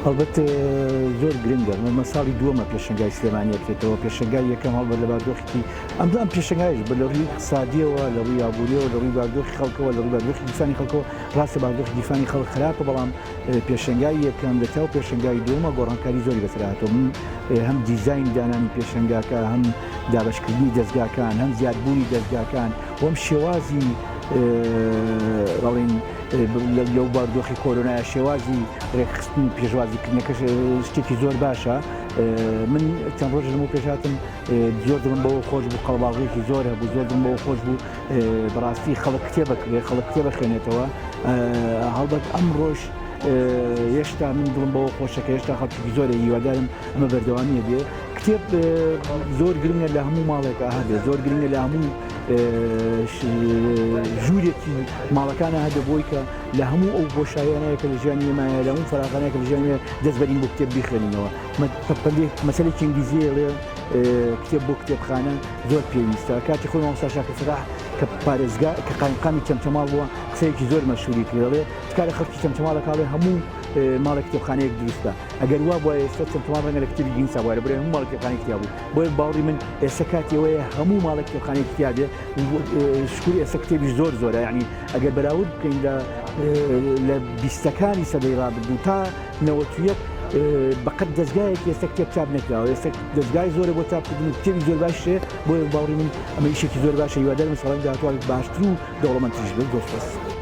هەڵبەت زۆر گرنگە مە ساڵی دووەمە پێشنگای سلێمانیە بکرێتەوە پێشنگای یەکەم هەڵبەت لە بادۆخی ئەم پێشنگایش بە لە ڕووی اقتصادیەوە لە ڕووی ئابووریەوە لە ڕووی بادۆخی خەڵکەوە لە ڕووی بادۆخی دیفانی خەڵکەوە ڕاستە بادۆخی دیفانی خەڵک خراپە بەڵام پێشنگای یەکەم لە تاو پێشنگای دووەمە گۆڕانکاری زۆری بەسەر هاتووە من هەم دیزاین دانانی پێشنگاکە هەم دابەشکردنی دەستگاکان هەم زیادبوونی دەستگاکان وەم شێوازی ڕڵین لەو باردۆخی کۆرۆنایە شێوازی ڕێکخستنی پێشوازیکردنەکەش شتێکی زۆر باشە من چەند ڕۆژ لەمە پێشاتم زۆر دڵم بەوە خۆش بوو قەڵباڵغێکی زۆر هەبوو زۆر دڵم بەوە خۆش بوو بەڕاستی خەڵک کتێبەکرێ خەڵک کتێبە خوێنێتەوە هەڵبەت ئەم ڕۆژ هێشتا من دڵم بەوە خۆشەکە هێشتا خەڵکی زۆرە هیوادارم ئەمە بەردەوامیە بێ کتێب زۆر گرنگە لە هەموو ماڵێکە هەبێ زۆر گرنگە لە هەموو ژوورێکی ماڵەکانە هەدە بۆی کە لە هەموو ئەو بۆشایانەیە کە لە ژیانی ئێمایە لە هەموو فەراغانەیە کە لە ژیانی دەست بەرین بۆ کتێب بیخوێنینەوە مەسەلێکی ئینگلیزیە لێ کتێب بۆ کتێبخانە زۆر پێویستە کاتی خۆی مامۆستا شاکر فراح کە پارێزگا کە قایمقامی چەمچەماڵ بووە قسەیەکی زۆر مەشهوری کردەڵێ تکایە خەڵکی چەمچەماڵەکەڵێ هەموو ماڵە کتێبخانەیەک دروستە ئەگەر وا بووە ئێستا چەمچەماڵ ڕەنگە لە کتێبی گینسا بووە لەبەرێ هەموو ماڵە کتێبخانەی کتاب بوو بۆیە باوەڕی من ئێستا کاتیەوەیە هەموو ماڵە کتێبخانەی کتابێ شکوری ئێستا کتێبیش زۆرە یعنی ئەگەر بەراورد بکەین لە بیستەکانی سەدەی ڕابردوو تا 91 بەقەت دەستگایەکی ئێستا کتێب چاپ نەکراوە ئێستا دەستگای زۆرە بۆ چاپکردن کتێبی زۆر باشێ بۆیە باوەڕی من ئەمە ئیشێکی زۆر باشە هیوادارم ساڵی داهاتوو باشتر و دەوڵەمەندتریش بێت دۆست